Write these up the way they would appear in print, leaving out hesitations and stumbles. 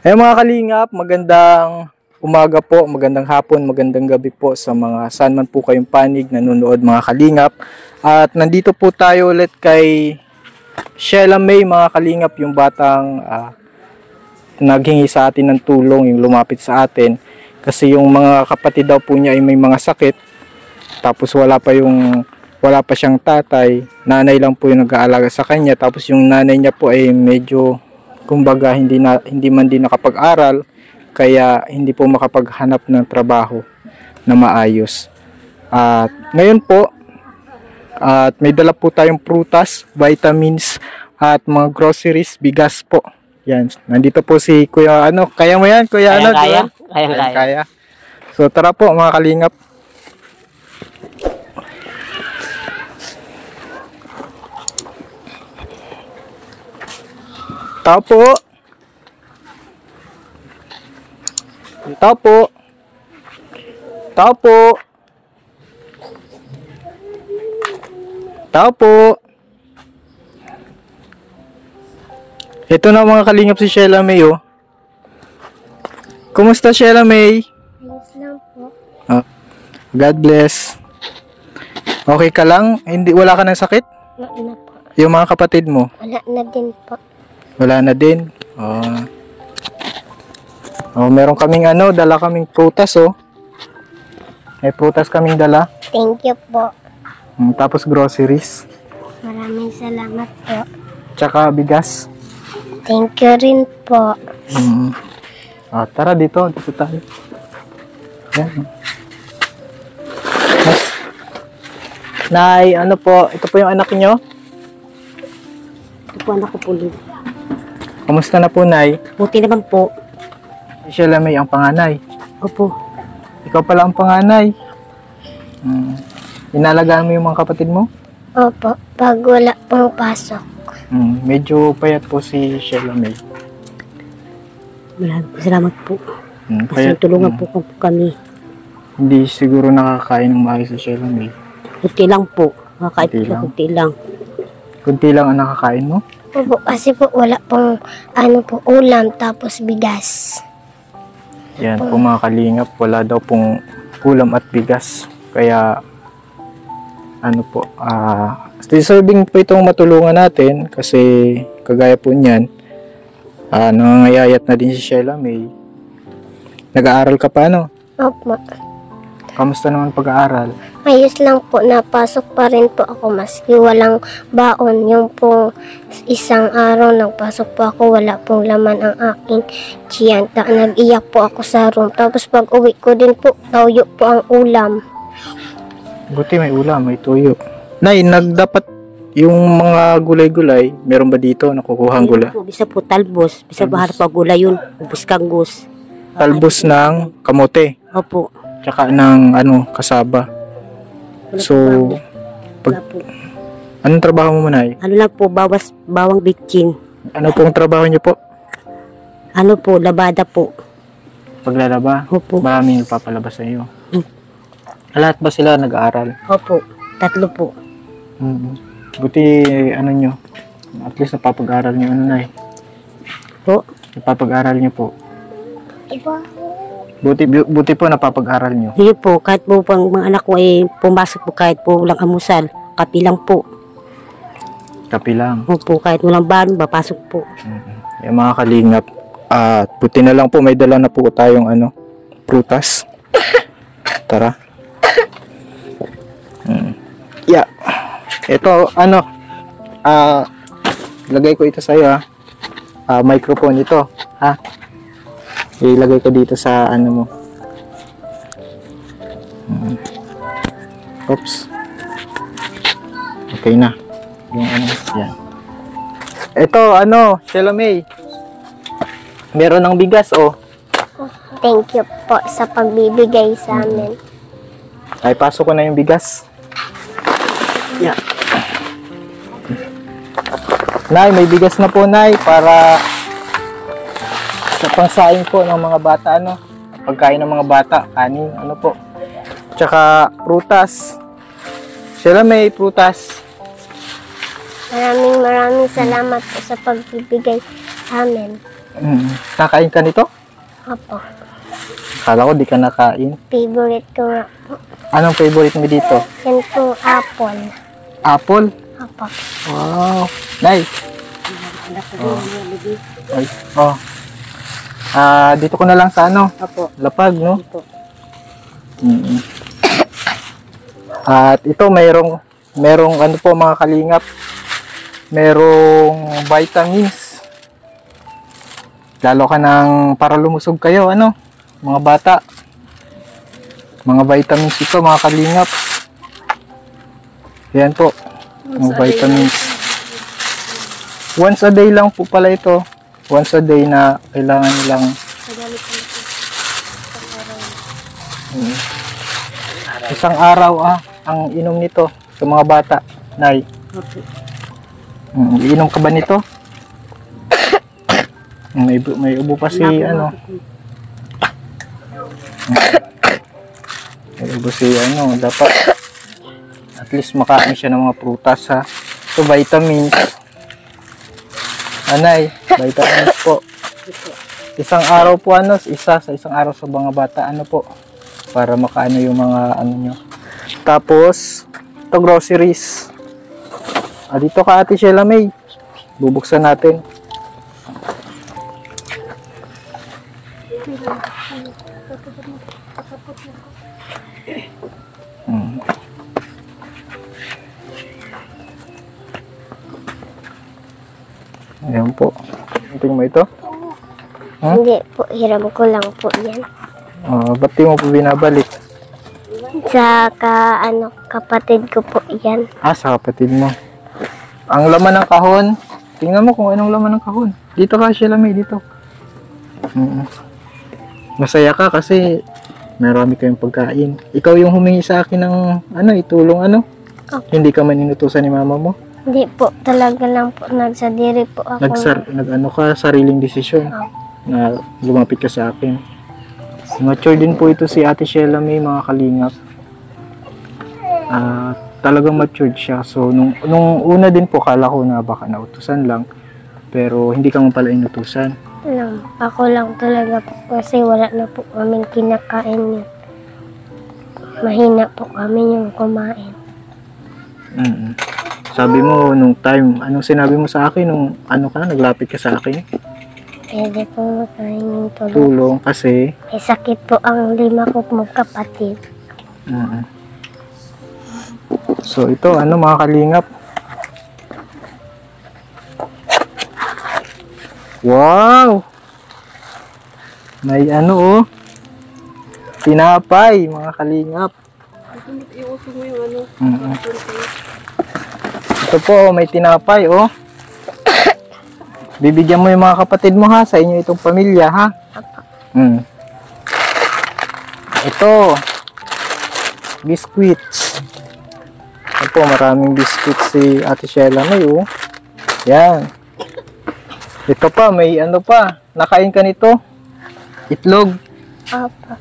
Mga kalingap, magandang umaga po, magandang hapon, magandang gabi po sa mga saan man po kayong panig nanonood mga kalingap. At nandito po tayo ulit kay Sheila May mga kalingap, yung batang naghingi sa atin ng tulong, yung lumapit sa atin. Kasi yung mga kapatid daw po niya ay may mga sakit. Tapos wala pa siyang tatay, nanay lang po yung nag-aalaga sa kanya. Tapos yung nanay niya po ay medyo kumbaga hindi man din nakapag-aral, kaya hindi po makapaghanap ng trabaho na maayos. At ngayon po, at may dala po tayong prutas, vitamins at mga groceries, bigas po. Yan, nandito po si Kuya kaya mo yan Kuya kaya. So tara po mga kalingap. Tao po. Tao po. Tao po. Tao po. Ito na mga kalingap si Sheila May oh. Kumusta Sheila May? Ayos lang po. Oh, God bless. Okay ka lang? Wala ka ng sakit? Wala na po. Yung mga kapatid mo? Wala na din po. Wala na din. Meron kaming dala kaming prutas oh. May prutas kaming dala. Thank you po. Tapos groceries. Maraming salamat po. Tsaka bigas. Thank you rin po. Tara dito tayo. Yan. Nay, ito po yung anak niyo? Ito po anak ko po dito. Kamusta na po, Nay? Buti naman po. Sheila May ang panganay. Opo. Ikaw pala ang panganay. Inalagaan mo yung mga kapatid mo? Opo, pag wala pong pasok. Medyo payat po si Sheila May. Salamat po. Kasi Payat, tulungan po kami. Hindi siguro nakakain ng maayos si Sheila May. Kunti lang po. Kunti lang. Kunti lang ang nakakain mo? Opo, kasi po wala pong ulam tapos bigas. Yan po mga kalingap, wala daw pong ulam at bigas. Kaya deserving po itong matulungan natin kasi kagaya po niyan, nangangayayat na din si Sheila May. Nag-aaral ka pa Opo. Kamusta naman pag-aaral? Ayos lang po, napasok pa rin po ako maski walang baon. Yung pong isang araw nagpasok po ako, wala pong laman ang aking tiyan. Nag-iyak po ako sa room. Tapos pag uwi ko din po, tuyo po ang ulam. Buti may ulam, may tuyo. Nay, dapat yung mga gulay-gulay, meron ba dito nakukuhang gulay? Bisa po talbos. Bisa bahar pa gulay yun. Ubus kangus. Talbos ng kamote. Opo. Tsaka ng kasaba. So, anong trabaho mo, Nay? Lang po, bawang bitchin. Ano pong trabaho niyo po? Labada po. Paglalaba? Opo. Maraming nagpapalaba sa iyo. Lahat ba sila nag-aaral? Opo. 3 po. Buti, nyo, at least napapag-aral nyo, Nay? Po? Napapag-aral nyo po. Diba? Buti po napapag-aral nyo. Hindi po, kahit po pang mga anak ko ay pumasok po kahit po walang amusal. Kapi lang po. Kapi lang. Opo, kahit walang baon, papasok po. Yung mga kalingap, buti na lang po, may dala na po tayong prutas. Tara. Yeah. Ito, lagay ko ito sa'yo, microphone ito, ha? Ilagay ko dito sa mo. Oops. Okay na. Yung yan. Ito, Sheila May. Meron ng bigas, oh. Thank you po sa pagbibigay sa amin. Ay, pasok ko na yung bigas. Yeah. Nay, may bigas na po, Nay, para sa pangsaing po ng mga bata, pagkain ng mga bata, kanin, po. Tsaka prutas. Sheila May, prutas. Maraming salamat po sa pagbibigay sa amin. Kakain ka nito? Opo. Akala ko di ka nakain. Favorite ko nga po. Anong favorite mo dito? Yan po, apple. Apple? Opo. Wow. Nice. Oh. Ay, oh. Dito ko na lang sa ano? Opo. Lapag, no? Opo. At ito merong ano po mga kalingap, merong vitamins. Lalo ka ng para lumusog kayo, ano? Mga bata. Mga vitamins ito mga kalingap. Yan po. Mga vitamins. Once a day lang po pala ito. Once a day na kailangan nilang isang araw ang inom nito sa mga bata. Nay, Opo. iinom ka ba nito? May ubo pa si ano. May ubo si ano. Dapat at least makain siya ng mga prutas ha. So vitamins. Anay, vitamins po. Isang araw po ano, sa isang araw sa mga bata ano po. Para makaano yung mga ano nyo. Tapos, ito groceries. Dito ka Ate Sheila May. Bubuksan natin. Ayan po. Tingnan mo ito. Hindi po, hiram ko lang po yan. Ba't di mo po binabalik? Sa kapatid ko po yan. Sa kapatid mo. Ang laman ng kahon. Tingnan mo kung anong laman ng kahon. Dito ka, Sheila May, dito. Masaya ka kasi marami kayong pagkain. Ikaw yung humingi sa akin ng itulong Okay. Hindi ka man inutusan ni mama mo. Hindi po, talaga lang po, nagsadiri po ako. Sariling desisyon na lumapit ka sa akin. Mature din po ito si Ate Sheila May, mga kalingap. Talagang matured siya. So, nung una din po, kala ko na baka nautusan lang. Pero, hindi ka man pala inutusan. Ako lang talaga po kasi wala na po kaming kinakain yun. Mahina po kami yung kumain. Sabi mo, nung time, anong sinabi mo sa akin nung naglapit ka sa akin? Pwede po makain yung tulong. Tulong kasi, May sakit po ang 5 ko mong kapatid. So ito, mga kalingap. Wow! May tinapay, mga kalingap. Iuso mo yung Ito po, may tinapay, Bibigyan mo yung mga kapatid mo ha, sa inyo itong pamilya ha. Ito, biscuits. Ito po, maraming biscuits si Ate Sheila May, Yan. Ito pa, may nakain ka nito? Itlog. Opo.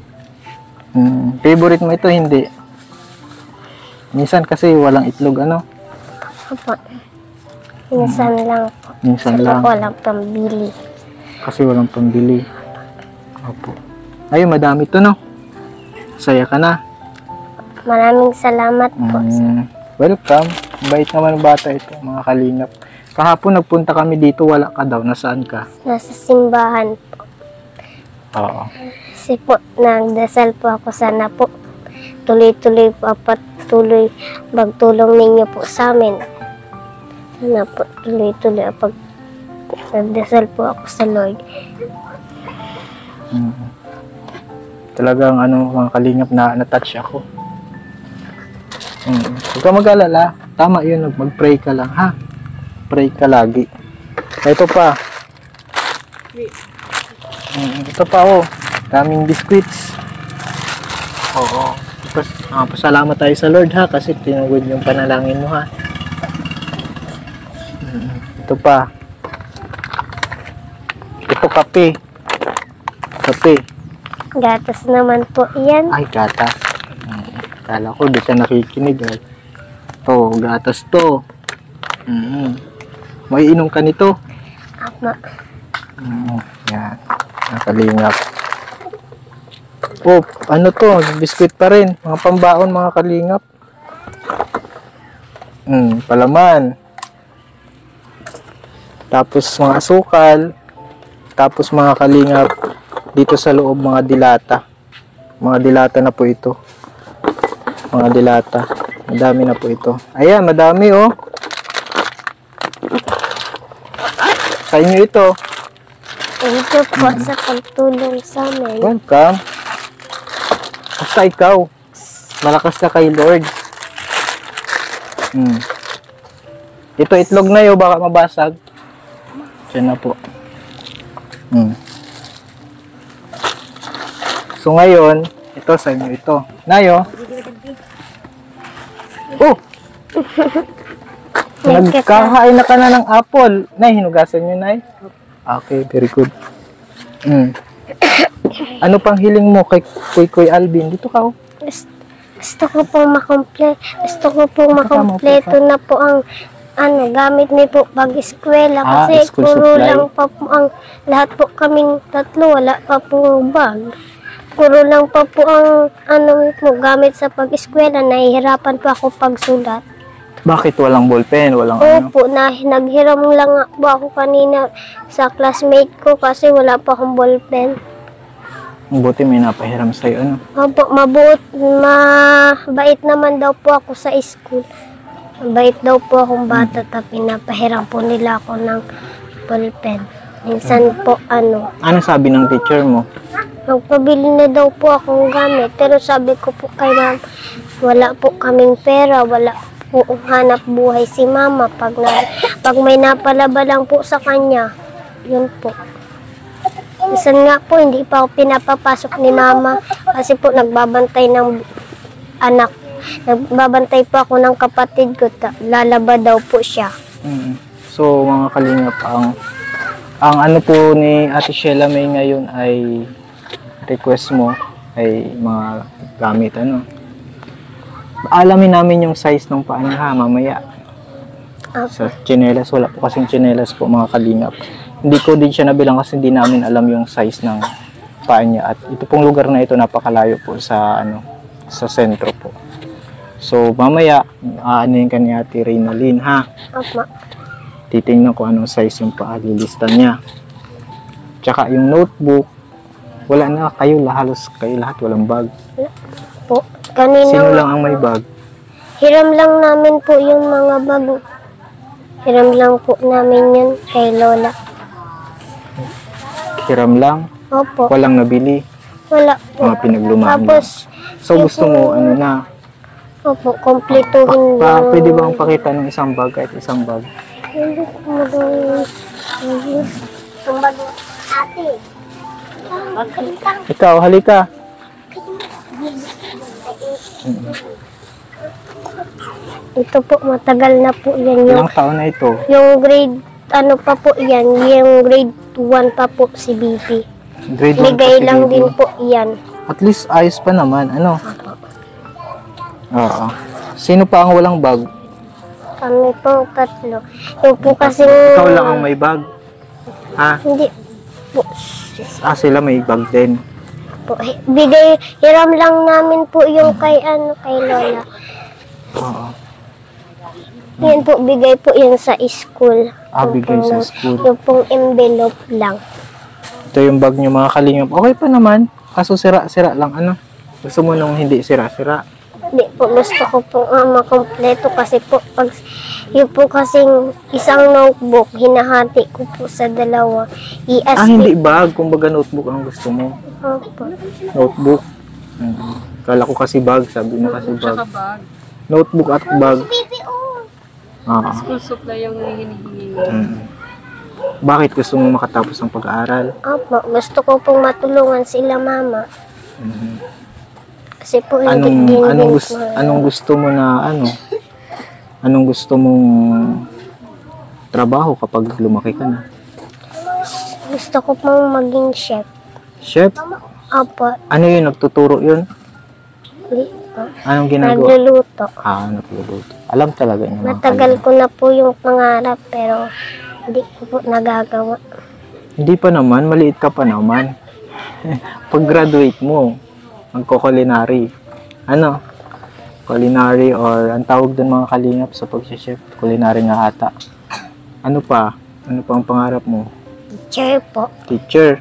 Favorite mo ito, hindi? Minsan kasi walang itlog, Opo. Minsan lang po. Minsan Kasi lang. po walang pambili. Kasi walang pambili. Opo. Ayun, madami ito, no? Saya ka na. Maraming salamat po. Welcome. Bait naman ng bata ito, mga kalingap. Kahapon nagpunta kami dito, wala ka daw. Nasaan ka? Nasa simbahan po. Oo. Kasi po, nagdasal po ako sana po. Tuloy-tuloy po, patuloy magtulong ninyo po sa amin. Sana po, tuloy-tuloy pag nagdasal po ako sa Lord. Talagang mga kalingap na na-touch ako. Huwag ka mag-alala. Tama yun, mag-pray ka lang ha. Pray ka lagi. Ito pa. Ito pa daming biscuits. Oo. Pasalamat tayo sa Lord ha kasi tinugod yung panalangin mo ha. Ito pa. Ito kape. Kape. Gatas naman po yan. Ay, gatas. Kala ko di ka nakikinig. Ito, gatas to. May inom ka nito. Ama. Yan. Mga kalingap. Oh, ano to? Biskuit pa rin. Mga pambaon, mga kalingap. Palaman. Tapos mga asukal. Tapos mga kalingap, dito sa loob mga dilata. Mga dilata na po ito. Mga dilata. Madami na po ito. Ayan, madami oh. Sa inyo ito. Thank you po sa pagtulong sa amin. Welcome. Basta ikaw. Malakas ka kay Lord. Ito itlog na yun, baka mabasag. Diyan na po. So ngayon, ito sa inyo ito. Nayo. Oh! Nagkakain na ka na ng apple. Nay, hinugasan nyo, Nay? Okay, very good. Ano pang hiling mo kay Kuy Alvin? Dito ka, oh. Gusto ko pong makompleto na po ang gamit ni po pag-eskwela kasi school puro supply. lang pa po ang lahat po kaming tatlo, wala pa po bag. Puro lang pa po ang gamit sa pag-eskwela, nahihirapan po ako pagsulat. Bakit walang ballpen? Walang ano? Opo, naghiram lang nga po ako kanina sa classmate ko kasi wala pa akong ballpen. Buti may napahiram sa'yo, ano? Opo, mabait naman daw po ako sa school. Mabait daw po akong bata, tapi pinapahiram po nila ako ng ballpen. Minsan po, Ano sabi ng teacher mo? magpabili na daw po akong gamit. Pero sabi ko po kay ma'am, wala po kaming pera, wala po hanap buhay si mama. Pag may napalaba lang po sa kanya, yun po. Minsan nga po, hindi pa ako pinapapasok ni mama kasi po nagbabantay ng anak. Nagbabantay po ako ng kapatid ko, lalaba daw po siya. So mga kalingap, ang ano po ni Ate Sheila May ngayon ay request mo ay mga gamit, ano? Alamin namin yung size ng paa niya, ha, mamaya. Sa tsinelas, wala po kasing tsinelas po mga kalingap. Hindi ko din siya nabilang kasi hindi namin alam yung size ng paa niya. At ito pong lugar na ito napakalayo po sa sa sentro po. So mamaya aanuhin ka ni Ate Reynalyn, ha. Opo. Titingnan ko anong size yung paa, lilista niya. Tsaka yung notebook, wala na halos kayo lahat walang bag. Po. Kanina, Sino lang ang may bag? hiram lang namin po yung mga bago. Hiram lang po namin yun kay Lola. Hiram lang, Opo. walang nabili, Wala po. mga pinaglumaan lang. Tapos, So gusto mo opo, kompletuhin yung... pwede bang pakita ng isang bag kahit isang bag? Hindi ko magawa. Yung bago, ate. Ikaw, halika. Ito po, matagal na po yan. Ilang taon na ito? Yung grade, pa po yan, yung grade 1 pa po si BP. Grade 1 Bigay pa si lang baby. din po yan. At least ayos pa naman, ano? Oo. Sino pa ang walang bag? Kami po tatlo. Yung po kasi... Ikaw lang ang may bag? Ha? Hindi po. Sila may bag din. Hiram lang namin po yung kay Lola. Oo. Yan po, bigay po yan sa school. Bigay sa school. Yung pong envelope lang. Ito yung bag nyo mga kalingap. Okay pa naman. Kaso sira-sira lang, ano? Gusto mo nung hindi sira-sira? Hindi po, gusto ko po makompleto kasi po, pag yun po kasing isang notebook, hinahati ko po sa dalawa. Hindi bag. Kumbaga notebook ang gusto mo. Opo. Notebook. Kala ko kasi bag. Sabi mo kasi bag. Notebook at bag. School supply yung hinihingi mo. Bakit gusto mo makatapos ng pag-aaral? Opo, gusto ko pong matulungan sila mama. Kasi po hindi Anong gusto mo na Anong gusto mong trabaho kapag lumaki ka na? Gusto ko pong maging chef. Chef? Opo, Ano yun? Nagtuturo yun? hindi po. Anong ginagawa? Nagluluto. Nagluluto. Alam talaga niya. Matagal ko na po yung pangarap pero hindi ko po nagagawa. Hindi pa naman, maliit ka pa naman. Pag-graduate mo, magko-culinary. Ano? Culinary or ang tawag doon mga kalingap sa pag-chef, culinary nga ata. Ano pa? Ano pa ang pangarap mo? Teacher po. Teacher.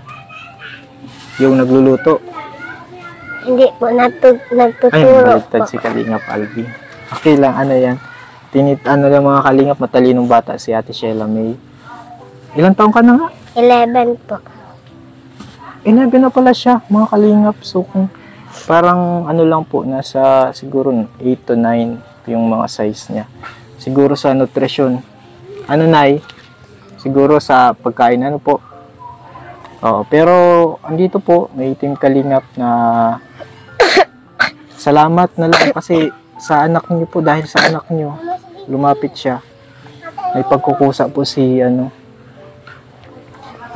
Yung nagluluto. Hindi po, Ay, nagtuturo baliktad po. si Kalingap Alvin. Okay lang, ano yan? Ano lang mga kalingap, matalinong bata si Ate Sheila May. Ilang taong ka na nga? 11 po. 11 na pala siya, mga kalingap. So, kung parang ano lang po, nasa siguro 8 to 9 yung mga size niya. Siguro sa nutrition. Ano Nay? Siguro sa pagkain, ano po? Oo, pero andito po, may team kalingap na salamat na lang kasi sa anak niyo po, dahil sa anak niyo, lumapit siya. May pagkukusa po si ano.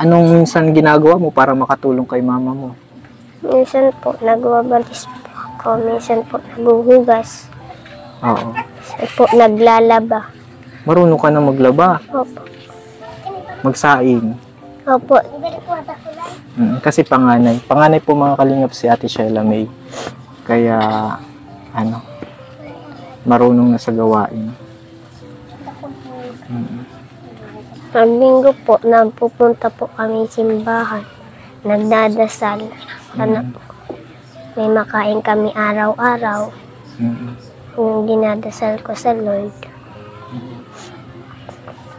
Anong minsan ginagawa mo para makatulong kay mama mo? Minsan po, nagwawalis po ako. Minsan po, naguhugas. Oo. Minsan po, naglalaba. Marunong ka na maglaba, Opo. magsaing. Opo. Kasi panganay. Panganay po mga kalingap si Ate Sheila May. Kaya, ano, marunong na sa gawain. Pag linggo po, napupunta po kami simbahan. Nagdadasal. Sana po. May makain kami araw-araw. Yung dinadasal ko sa Lord.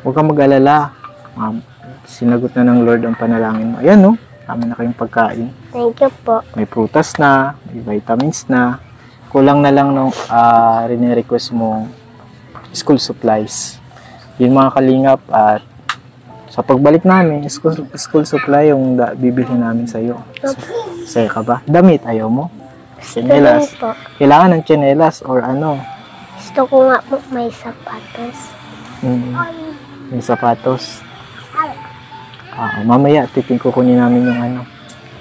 Huwag kang mag-alala. Sinagot na ng Lord ang panalangin mo. Ayan, no? Tama na kayong pagkain. Thank you po. May prutas na, may vitamins na. Kulang na lang nung rinirequest mong school supplies. Yun mga kalingap, at sa pagbalik namin, school supply yung bibilhin namin sa iyo. Saya ka ba? Damit, ayaw mo? Tsinelas. Po. Kailangan ng tsinelas or ano? Gusto ko nga po may sapatos. May sapatos. Mamaya, kukunin namin yung ano.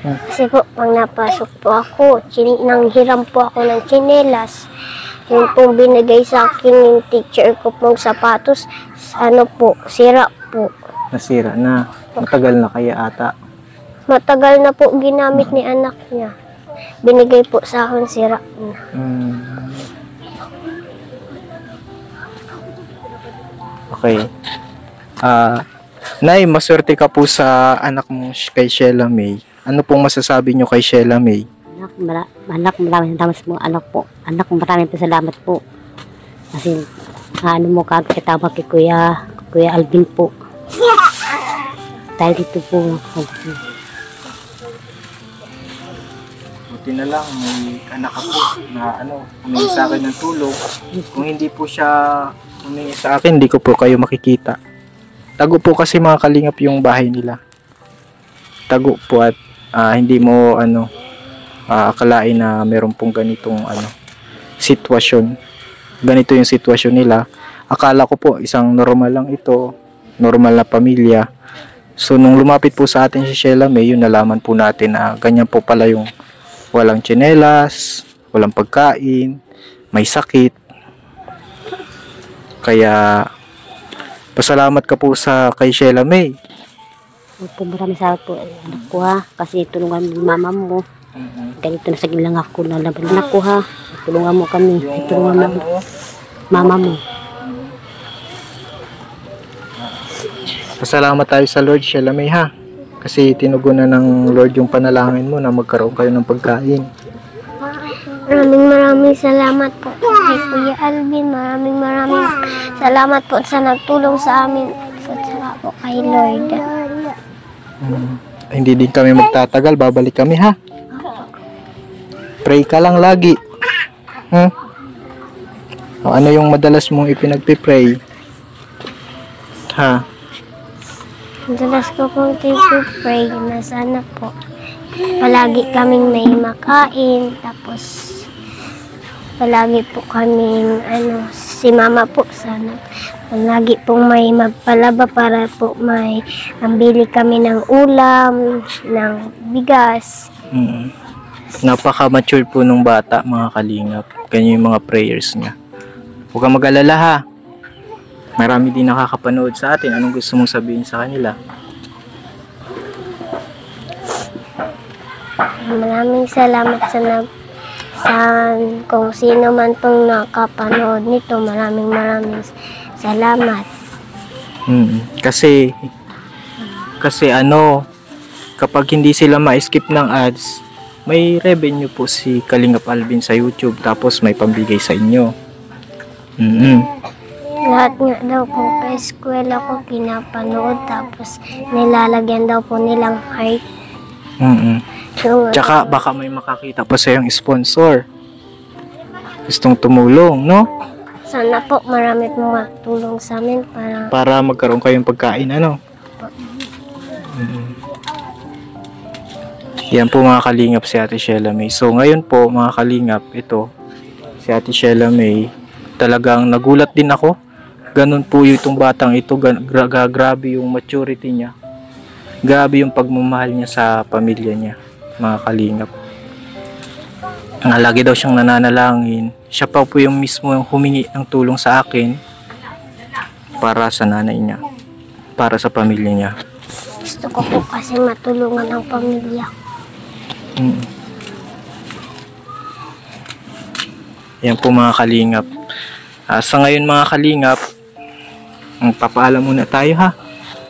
Kasi po, pag napasok po ako, nanghiram po ako ng tsinelas. Yung pong binigay sa akin yung teacher ko pong sapatos, ano po, sira po. Nasira na. Matagal na kaya ata. Matagal na po ginamit ni anak niya. Binigay po sa akin, sira na. Okay. Nay, maswerte ka po sa anak mo kay Sheila May. Ano pong masasabi nyo kay Sheila May? Maraming salamat sa mga anak po. Anak, maraming po salamat po. Kasi, ano mo kagkatawag kay Kuya Alvin po. Dahil dito po. Buti na lang, may anak ako na humingi sa akin ng tulong. Kung hindi po siya humingi sa akin, hindi ko po kayo makikita. Tago po kasi mga kalingap yung bahay nila. Tago po at hindi mo akalain na meron pong ganitong sitwasyon. Ganito yung sitwasyon nila. Akala ko po isang normal lang ito, normal na pamilya. So nung lumapit po sa atin si Sheila May, yun nalaman po natin na ganyan po pala yung walang tsinelas, walang pagkain, may sakit. Kaya pasalamat ka po kay Sheila May. Po, maraming salamat po anak ko ha. Kasi tulungan mo mama mo. Ganito na saging lang ako na laban anak ko ha. Tulungan mo kami. Tulungan mo mama mo. Pasalamat tayo sa Lord, Sheila May ha. Kasi tinugunan ng Lord yung panalangin mo na magkaroon kayo ng pagkain. Maraming salamat po kay Kuya Alvin. Maraming salamat po sa nagtulong sa amin. Sa po kay Lord. Hindi din kami magtatagal, babalik kami ha. Pray ka lang lagi. Ano yung madalas mong ipinagpipray? Ha? Madalas ko pong pray na sana po palagi kaming may makain, tapos palagi po kaming si mama po sana palagi pong may magpalaba para po may ambili kami ng ulam, ng bigas. Napaka-mature po nung bata mga kalingap. Ganyan yung mga prayers niya. Huwag kang mag-alala ha. Marami din nakakapanood sa atin. Anong gusto mong sabihin sa kanila? Maraming salamat sa kung sino man pong nakapanood nito. Maraming salamat. Kasi ano, kapag hindi sila ma-skip ng ads, may revenue po si Kalingap Alvin sa YouTube, tapos may pambigay sa inyo. Lahat nga daw po sa eskwela ko pinapanood, tapos nilalagyan daw po nilang heart. So, Tsaka baka may makakita pa sa yung sponsor. Gustong tumulong, no? sana po marami pong matulong sa amin Para magkaroon kayong pagkain, ano? Yan po mga kalingap, si Ate Sheila May. So ngayon po mga kalingap, ito si Ate Sheila May, talagang nagulat din ako. Ganun po itong batang ito, grabe yung maturity niya. Grabe yung pagmamahal niya sa pamilya niya, mga kalingap. Lagi daw siyang nananalangin. Siya pa po yung mismo yung humingi ng tulong sa akin para sa nanay niya, para sa pamilya niya. gusto ko po kasi matulungan ang pamilya. Yan po mga kalingap. Sa ngayon mga kalingap, papaalam muna tayo, ha?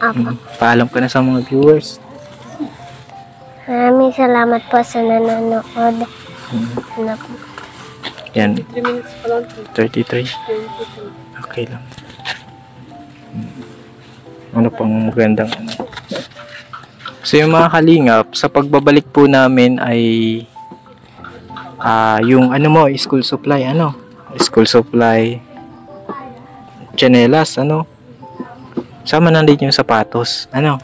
Apo. Paalam ka na sa mga viewers. Maraming salamat po sa nanonood. Ano po. Yan, 3 minutes pa lang. 33. Okay lang. Ano pang magandang ano. So yung mga kalingap, sa pagbabalik po namin ay yung ano mo, school supply, ano? School supply, tsinelas, ano? Sama na din yung sapatos, ano?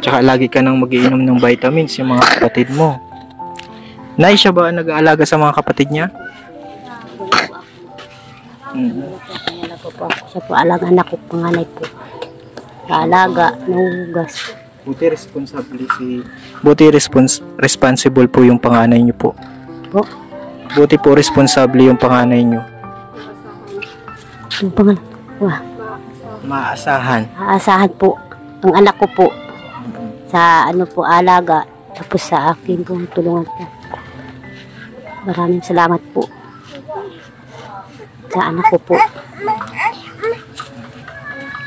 Tsaka lagi ka nang mag-iinom ng vitamins, yung mga kapatid mo. Nay, siya ba nag-aalaga sa mga kapatid niya? Siya po alang anak ko, panganay po. Alaga, nahugas. Buti responsible po yung panganay niyo po. Po, Buti po responsable yung panganay niyo. yung pangalan. Wah, Maasahan. aasahan po. Ang anak ko po. Sa ano po, alaga. Tapos sa akin po, tulungan po. Maraming salamat po. Sa anak ko po.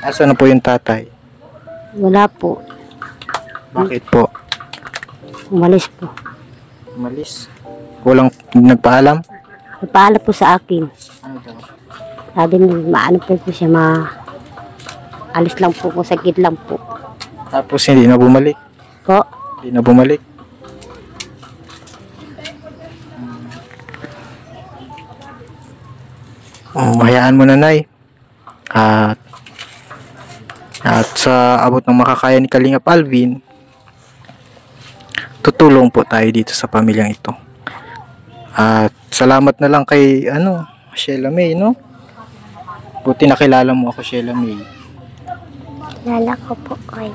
Asa na po yung tatay? Wala po. Bakit po? Umalis po. Umalis. Walang nagpaalam? Nagpaalam po sa akin. Ano daw? Sabi niya, maano po siya, alis lang po, sakit lang po. Tapos hindi na bumalik. Po, Hindi na bumalik. Hayaan mo na, Nay. At sa abot ng makakaya ni Kalingap Alvin, tutulong po tayo dito sa pamilyang ito. At salamat na lang kay Sheila May, no? Buti nakilala mo ako, Sheila May. Lala ko po ay.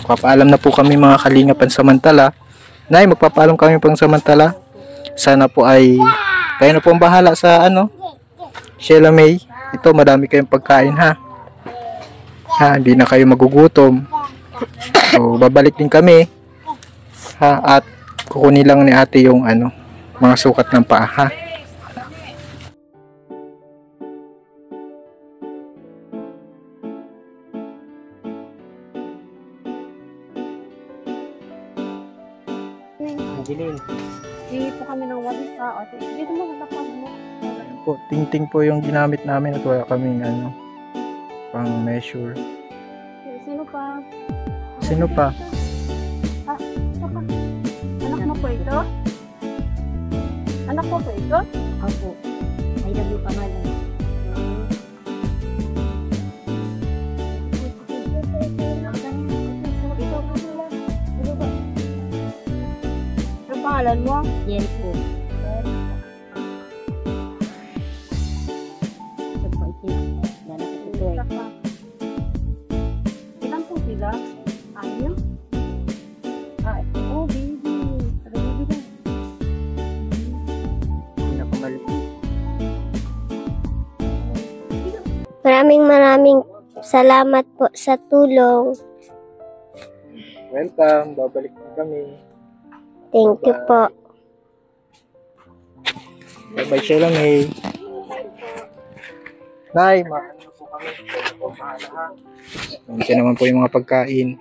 Papaalam na po kami mga Kalingap pansamantala. Nay, magpapaalam kami pansamantala. Sana po ay kayo na po ang bahala sa Sheila May. Ito, madami kayong pagkain, ha? Hindi na kayo magugutom. So, babalik din kami. At kukunin lang ni ate yung mga sukat ng paa, ha? Hindi po kami ng walis ha. O, dito mo matapag mo. Ayan po, tingting po yung ginamit namin at wala kaming pang measure. Sino pa? Sino pa? Anak mo po ito? Anak mo po ito? ako. Ay, lagi pangalan. Ang pangalan mo? Yan po. Ito po, ito. Yan ako ito eh. Ilan po sila? Ayo? Oh, baby. Baby na. Pinakamaliit. Maraming salamat po sa tulong. Welcome. Babalik po kami. Thank you po. Bye-bye, Sheila May. Nay, maano po kami. Mahala ha. Nandiyan naman po yung mga pagkain.